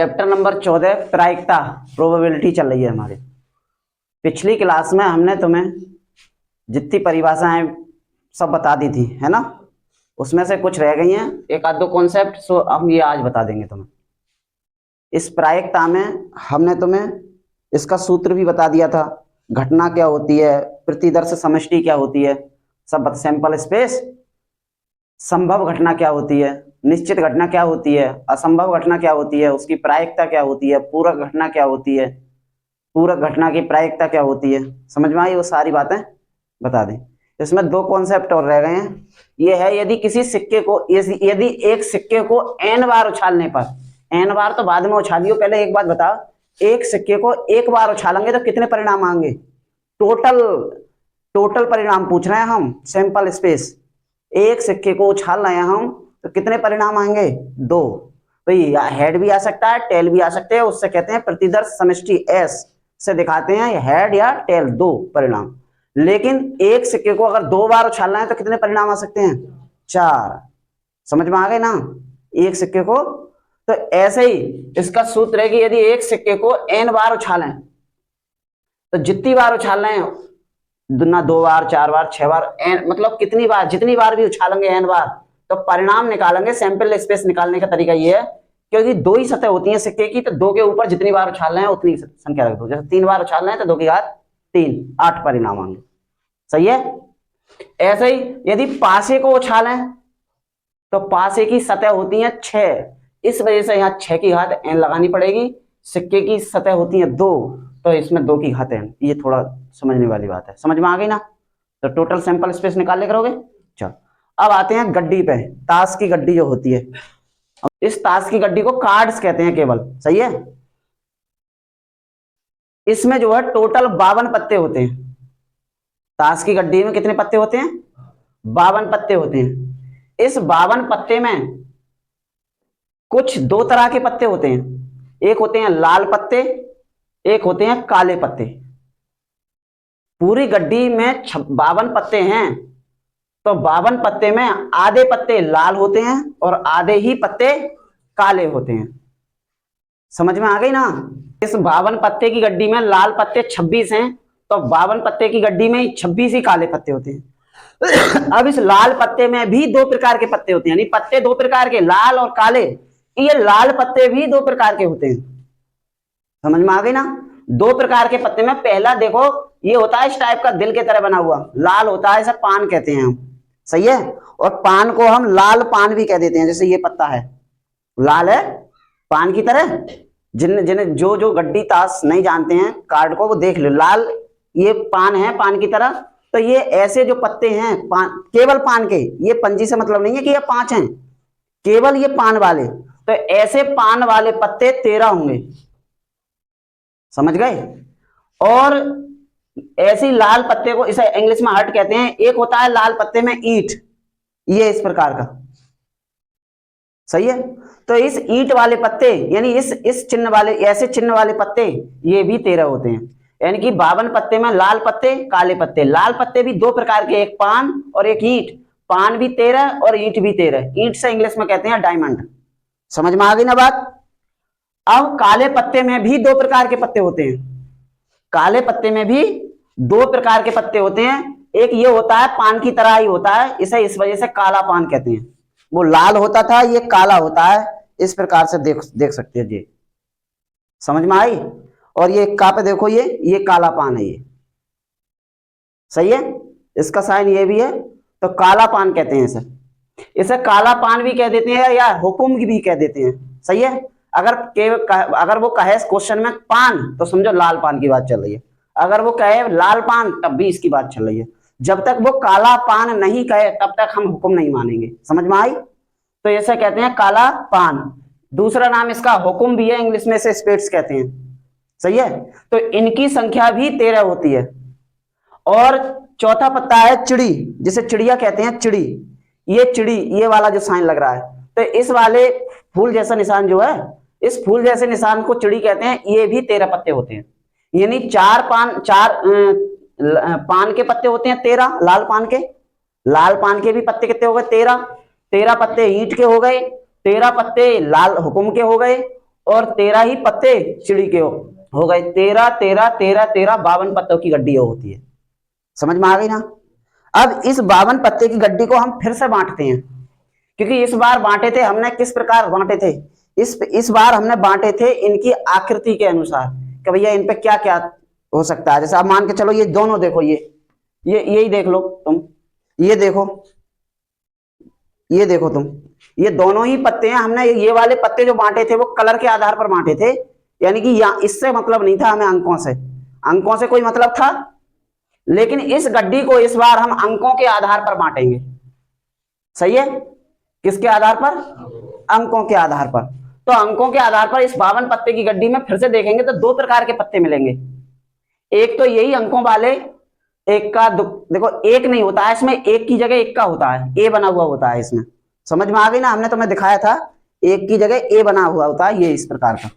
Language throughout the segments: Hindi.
चैप्टर नंबर 14 प्रायिकता प्रोबेबिलिटी चल रही है हमारी। पिछली क्लास में हमने तुम्हें जितनी परिभाषाएं सब बता दी थी, है ना। उसमें से कुछ रह गई हैं, एक आध दो कॉन्सेप्ट, सो हम ये आज बता देंगे तुम्हें। इस प्रायिकता में हमने तुम्हें इसका सूत्र भी बता दिया था, घटना क्या होती है, प्रतिदर्श समष्टि क्या होती है, सब सैंपल स्पेस, संभव घटना क्या होती है, निश्चित घटना क्या होती है, असंभव घटना क्या होती है, उसकी प्रायिकता क्या होती है, पूरक घटना क्या होती है, पूरक घटना की प्रायिकता क्या होती है। समझ में आई? वो सारी बातें बता दें। इसमें दो कॉन्सेप्ट और रह गए हैं। ये है यदि किसी सिक्के को, यदि एक सिक्के को n बार उछालने पर, n बार तो बाद में उछालियो, पहले एक बात बताओ, एक सिक्के को एक बार उछालेंगे तो कितने परिणाम आएंगे? टोटल परिणाम पूछ रहे हैं हम, सैंपल स्पेस। एक सिक्के को उछाल रहे हैं हम तो कितने परिणाम आएंगे? दो। तो ये हेड भी आ सकता है, टेल भी आ सकते हैं, उससे कहते हैं प्रतिदर्श समष्टि एस से दिखाते हैं हेड या टेल, दो परिणाम। लेकिन एक सिक्के को अगर दो बार उछालना है तो कितने परिणाम आ सकते हैं? चार। समझ में आ गए ना? एक सिक्के को, तो ऐसे ही इसका सूत्र है कि यदि एक सिक्के को n बार उछालें तो जितनी बार उछाल रहे हैं, ना दो बार, चार बार, छह बार, n मतलब कितनी बार, जितनी बार भी उछालेंगे n बार, तो परिणाम निकालेंगे। सैंपल स्पेस निकालने का तरीका ये है, क्योंकि दो ही सतह होती है सिक्के की, तो दो के ऊपर जितनी बार उछाल रहे हैं उतनी संख्या रख दो। जैसे 3 बार उछाल रहे हैं तो 2 की घात 3, 8 परिणाम आएंगे। सही है? ऐसे ही यदि पासे को उछालें तो पासे की सतह होती है 6, इस वजह से यहाँ 6 की घात n लगानी पड़ेगी। सिक्के की सतह होती है 2, तो इसमें 2 की घात n। ये थोड़ा समझने वाली बात है। समझ में आ गई ना? तो टोटल सैंपल स्पेस निकाल ले करोगे। चलो अब आते हैं गड्डी पे। ताश की गड्डी जो होती है, इस ताश की गड्डी को कार्ड्स कहते हैं केवल। सही है? इसमें जो है टोटल 52 पत्ते होते हैं। ताश की गड्डी में कितने पत्ते होते हैं? 52 पत्ते होते हैं। इस 52 पत्ते में कुछ दो तरह के पत्ते होते हैं, एक होते हैं लाल पत्ते, एक होते हैं काले पत्ते। पूरी गड्डी में 52 पत्ते हैं, तो 52 पत्ते में आधे पत्ते लाल होते हैं और आधे ही पत्ते काले होते हैं। समझ में आ गई ना? इस 52 पत्ते की गड्डी में लाल पत्ते 26 हैं, तो 52 पत्ते की गड्डी में 26 ही काले पत्ते होते हैं। अब इस लाल पत्ते में भी दो प्रकार के पत्ते होते हैं, यानी पत्ते दो प्रकार के, लाल और काले। ये लाल पत्ते भी दो प्रकार के होते हैं। समझ में आ गई ना? दो प्रकार के पत्ते में पहला देखो, ये होता है इस टाइप का दिल के तरह बना हुआ, लाल होता है, इसे पान कहते हैं हम। सही है? और पान को हम लाल पान भी कह देते हैं। जैसे ये पत्ता है, लाल है पान की तरह। जिन्हें जो गड्डी ताश नहीं जानते हैं कार्ड को, वो देख लो, लाल ये पान है पान की तरह। तो ये ऐसे जो पत्ते हैं पान, केवल पान के, ये पंजी से मतलब नहीं है कि ये 5 हैं, केवल ये पान वाले। तो ऐसे पान वाले पत्ते 13 होंगे। समझ गए? और ऐसी लाल पत्ते को इसे इंग्लिश में हर्ट कहते हैं। एक होता है लाल पत्ते में ईंट, ये इस प्रकार का। सही है? तो इस ईंट वाले पत्ते, यानी इस चिन्ह वाले, ऐसे चिन्ह वाले पत्ते, ये भी 13 होते हैं। यानी कि 52 पत्ते में लाल पत्ते, काले पत्ते। लाल पत्ते भी दो प्रकार के, एक पान और एक ईंट। पान भी 13 और ईंट भी 13। ईंट से इंग्लिश में कहते हैं डायमंड। समझ में आ गई ना बात? अब काले पत्ते में भी दो प्रकार के पत्ते होते हैं। काले पत्ते में भी दो प्रकार के पत्ते होते हैं। एक ये होता है पान की तरह ही होता है, इसे इस वजह से काला पान कहते हैं। वो लाल होता था, ये काला होता है। इस प्रकार से देख सकते हैं जी। समझ में आई? और ये कहाँ पे देखो, ये काला पान है ये। सही है? इसका साइन ये भी है, तो काला पान कहते हैं इसे। इसे काला पान भी कह देते हैं या हुकुम भी कह देते हैं। सही है? अगर वो कहे क्वेश्चन में पान, तो समझो लाल पान की बात चल रही है। अगर वो कहे लाल पान, तब भी इसकी बात चल रही है। जब तक वो काला पान नहीं कहे तब तक हम हुक्म नहीं मानेंगे। समझ में आई? तो ऐसे कहते हैं काला पान। दूसरा नाम इसका हुक्म भी है, इंग्लिश में से स्पेट्स कहते हैं। सही है? तो इनकी संख्या भी 13 होती है। और चौथा पत्ता है चिड़ी, जिसे चिड़िया कहते हैं। चिड़ी, ये चिड़ी, ये वाला जो साइन लग रहा है, तो इस वाले फूल जैसा निशान जो है, इस फूल जैसे निशान को चिड़ी कहते हैं। ये भी 13 पत्ते होते हैं। यानी चार पान के पत्ते होते हैं 13, लाल पान के। लाल पान के भी पत्ते कितने हो गए? 13। 13 पत्ते ईंट के हो गए, 13 पत्ते लाल हुकुम के हो गए, और 13 ही पत्ते चिड़ी के हो गए। 13 13 13 13 52 पत्तों की गड्डी होती है। समझ में आ गई ना। अब इस 52 पत्ते की गड्डी को हम फिर से बांटते हैं, क्योंकि इस बार बांटे थे हमने किस प्रकार बांटे थे, इस बार हमने बांटे थे इनकी आकृति के अनुसार कि भैया इन पे क्या क्या हो सकता है। जैसे आप मान के चलो ये दोनों देखो, ये यही देख लो तुम, ये देखो, ये देखो तुम, ये दोनों ही पत्ते हैं। हमने ये वाले पत्ते जो बांटे थे वो कलर के आधार पर बांटे थे, यानी कि इससे मतलब नहीं था हमें अंकों से कोई मतलब था। लेकिन इस गड्डी को इस बार हम अंकों के आधार पर बांटेंगे। सही है, किसके आधार पर? अंकों के आधार पर। तो अंकों के आधार पर इस 52 पत्ते की गड्डी में फिर से देखेंगे तो दो प्रकार के पत्ते मिलेंगे। एक तो यही अंकों वाले, एक का देखो एक नहीं होता है इसमें, एक की जगह एक का होता है, ए बना हुआ होता है इसमें। समझ में आ गई ना, हमने तुम्हें दिखाया था एक की जगह ए बना हुआ होता है, ये इस प्रकार का।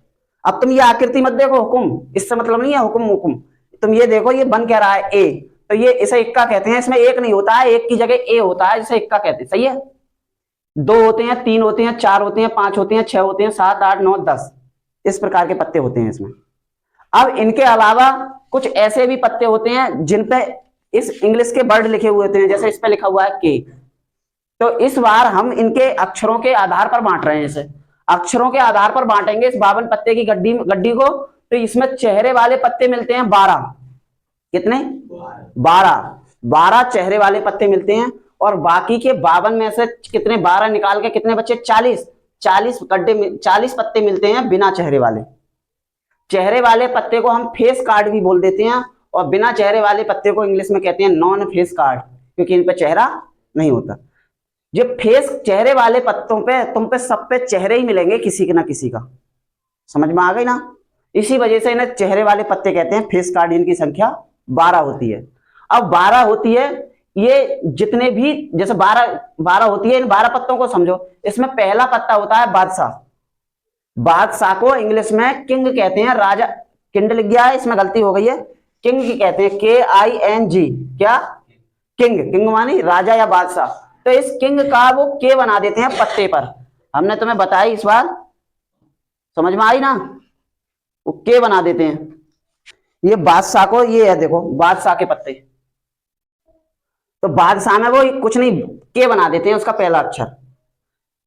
अब तुम ये आकृति मत देखो, हुकुम इससे मतलब नहीं है, हुकुम तुम ये देखो, ये बन कह रहा है ए, तो ये इसे इक्का कहते हैं। इसमें एक नहीं होता है, एक की जगह ए होता है, जिसे इक्का कहते हैं। सही है, 2 होते हैं, 3 होते हैं, 4 होते हैं, 5 होते हैं, 6 होते हैं, 7 8 9 10, इस प्रकार के पत्ते होते हैं इसमें। अब इनके अलावा कुछ ऐसे भी पत्ते होते हैं जिन पे इस इंग्लिश के वर्ड लिखे हुए होते हैं, जैसे इस पे लिखा हुआ है के। तो इस बार हम इनके अक्षरों के आधार पर बांट रहे हैं, इसे अक्षरों के आधार पर बांटेंगे इस 52 पत्ते की गड्डी को। तो इसमें चेहरे वाले पत्ते मिलते हैं 12। कितने? 12 चेहरे वाले पत्ते मिलते हैं। और बाकी के 52 में से कितने 12 निकाल के कितने बचे? 40 गड्ढे, 40 पत्ते मिलते हैं बिना चेहरे वाले। चेहरे वाले पत्ते को हम फेस कार्ड भी बोल देते हैं, और बिना चेहरे वाले पत्ते को इंग्लिश में कहते हैं नॉन फेस कार्ड, क्योंकि इन पे चेहरा नहीं होता। जो फेस चेहरे वाले पत्तों पे तुम पे सब पे चेहरे ही मिलेंगे किसी के ना किसी का। समझ में आ गई ना, इसी वजह से इन्हें चेहरे वाले पत्ते कहते हैं। फेस कार्ड इनकी संख्या 12 होती है। अब 12 होती है, ये जितने भी जैसे 12 होती है, इन 12 पत्तों को समझो। इसमें पहला पत्ता होता है बादशाह। बादशाह को इंग्लिश में किंग कहते हैं, राजा। किंड लिख गया है, इसमें गलती हो गई है, किंग की कहते हैं, KING। क्या? किंग मानी राजा या बादशाह। तो इस किंग का वो के बना देते हैं पत्ते पर। हमने तुम्हें बताया इस बार, समझ में आई ना, वो के बना देते हैं। ये बादशाह को, ये है देखो बादशाह के पत्ते, तो बादशाह में वो कुछ नहीं के बना देते हैं, उसका पहला अक्षर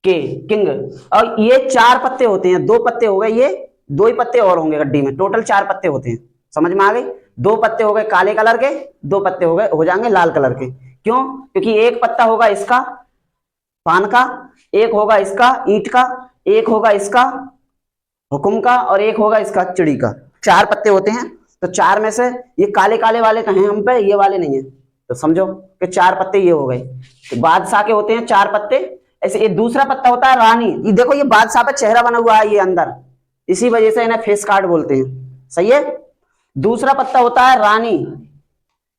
के, किंग। और ये 4 पत्ते होते हैं, 2 पत्ते हो गए, ये 2 ही पत्ते और होंगे गड्डी में, टोटल 4 पत्ते होते हैं। समझ में आ गई? 2 पत्ते हो गए काले कलर के, 2 पत्ते हो जाएंगे लाल कलर के। क्यों? क्योंकि एक पत्ता होगा इसका पान का, एक होगा इसका ईंट का, एक होगा इसका हुकुम का, और एक होगा इसका चिड़ी का। 4 पत्ते होते हैं। तो 4 में से ये काले काले वाले कहें हम पे, ये वाले नहीं है, तो समझो कि 4 पत्ते ये हो गए। तो बादशाह के होते हैं 4 पत्ते। ऐसे ये दूसरा पत्ता होता है रानी। ये देखो, ये बादशाह पे चेहरा बना हुआ है ये अंदर, इसी वजह से इन्हें फेस कार्ड बोलते हैं। सही है। दूसरा पत्ता होता है रानी।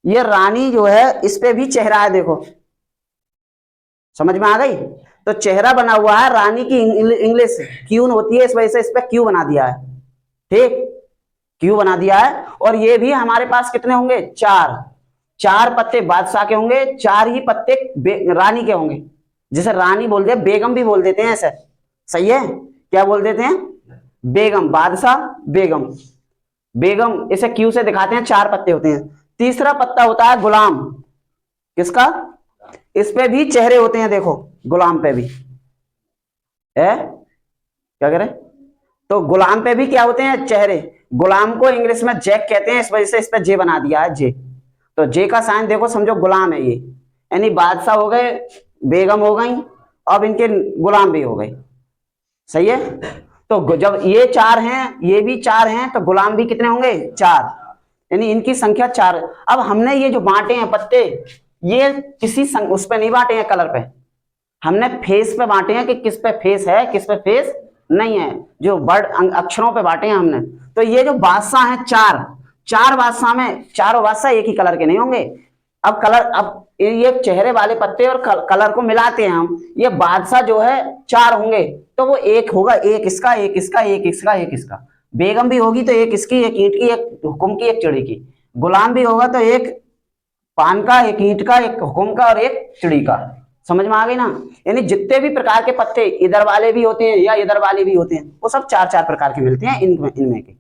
ये रानी जो है, इस पे भी चेहरा है, देखो समझ में आ गई। तो चेहरा बना हुआ है, रानी की इंग्लिश क्यून होती है, इस वजह से इस पे क्यू बना दिया है। ठीक, क्यू बना दिया है। और ये भी हमारे पास कितने होंगे? 4 पत्ते बादशाह के होंगे, 4 ही पत्ते रानी के होंगे। जिसे रानी बोल दे, बेगम भी बोल देते हैं ऐसे। सही है, क्या बोल देते हैं? बेगम, बादशाह बेगम, इसे क्यू से दिखाते हैं। 4 पत्ते होते हैं। तीसरा पत्ता होता है गुलाम। किसका? इस पे भी चेहरे होते हैं, देखो गुलाम पे भी है, क्या करें, तो गुलाम पे भी क्या होते हैं? चेहरे। गुलाम को इंग्लिश में जैक कहते हैं, इस वजह से इस पे जे बना दिया है, जे। तो जे का साइन देखो, समझो गुलाम है ये, यानी बादशाह हो गए, बेगम हो गई, अब इनके गुलाम भी हो गए। सही है। तो जब ये 4 हैं, ये भी 4 हैं, तो गुलाम भी कितने होंगे? 4, यानी इनकी संख्या 4। अब हमने ये जो बांटे हैं पत्ते, ये किसी उस पे नहीं बांटे हैं कलर पे, हमने फेस पे बांटे हैं कि किस पे फेस है, किस पे फेस नहीं है, जो वर्ड अक्षरों पे बांटे हैं हमने। तो ये जो बादशाह हैं 4 बादशाह में, चारों बादशाह एक ही कलर के नहीं होंगे। अब कलर, अब ये चेहरे वाले पत्ते और कलर को मिलाते हैं हम, ये बादशाह जो है 4 होंगे, तो वो एक होगा, एक इसका, एक इसका, एक इसका, एक इसका। बेगम भी होगी तो एक इसकी, एक ईंट की, एक हुकुम की, एक चिड़ी की। गुलाम भी होगा तो एक पान का, एक ईंट का, एक हुकुम का और एक चिड़ी का। समझ में आ गई ना। यानी जितने भी प्रकार के पत्ते इधर वाले भी होते हैं या इधर वाले भी होते हैं, वो सब 4-4 प्रकार के मिलते हैं इनमें के।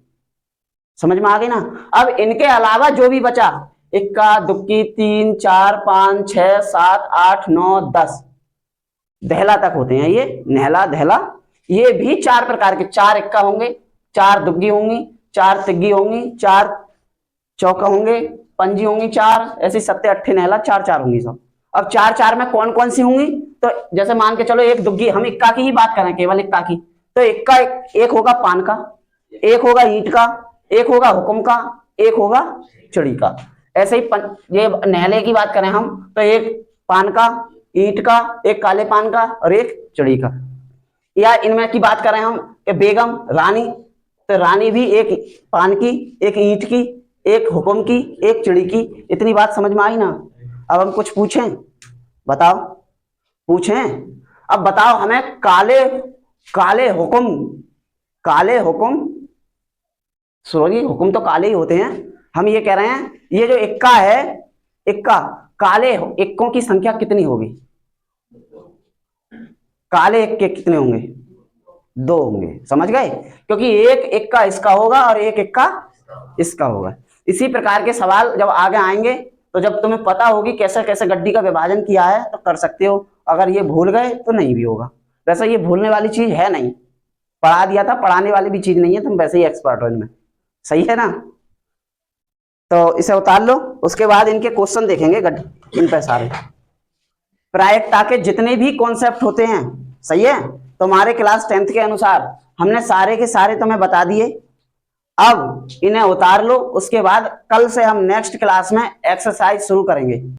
समझ में आ गई ना। अब इनके अलावा जो भी बचा, इक्का, दुक्की, 3, 4, 5, 6, 7, 8, 9, 10 दहला तक होते हैं ये, नहला दहला। ये भी 4 प्रकार के, 4 इक्का होंगे, 4 दुग्गी होंगी, 4 तिग्गी होंगी, 4 चौका होंगे, पंजी होंगी 4, ऐसे 7 8 नहला 4 होंगी सब। अब 4 में कौन कौन सी होंगी, तो जैसे मान के चलो एक दुग्गी, हम इक्का की ही बात करें, केवल इक्का की, तो इक्का एक होगा पान का, एक होगा ईंट का, एक होगा हुक्म का, एक होगा चिड़ी का। ऐसे ही ये नहले की बात करें हम, तो एक पान का, ईंट का, एक काले पान का और एक चिड़ी का। या इनमें की बात करें हम कि बेगम रानी, तो रानी भी एक पान की, एक ईंट की, एक हुक्म की, एक चिड़ी की। इतनी बात समझ में आई ना। अब हम कुछ पूछें, बताओ, पूछें। अब बताओ हमें काले हुक्म, सॉरी हुक्म तो काले ही होते हैं। हम ये कह रहे हैं, ये जो इक्का है, इक्का, काले इक्कों की संख्या कितनी होगी? काले इक्के कितने होंगे? 2 होंगे। समझ गए? क्योंकि एक इक्का इसका होगा और एक इक्का इसका होगा। इसी प्रकार के सवाल जब आगे आएंगे, तो जब तुम्हें पता होगी कैसे कैसे गड्डी का विभाजन किया है, तो कर सकते हो। अगर ये भूल गए तो नहीं भी होगा। वैसे ये भूलने वाली चीज है नहीं, पढ़ा दिया था, पढ़ाने वाली भी चीज नहीं है, तुम वैसे ही एक्सपर्ट हो इनमें। सही है ना। तो इसे उतार लो, उसके बाद इनके क्वेश्चन देखेंगे इन पर सारे। प्रायिकता के जितने भी कॉन्सेप्ट होते हैं, सही है, तुम्हारे क्लास 10th के अनुसार हमने सारे के सारे तुम्हें बता दिए। अब इन्हें उतार लो, उसके बाद कल से हम नेक्स्ट क्लास में एक्सरसाइज शुरू करेंगे।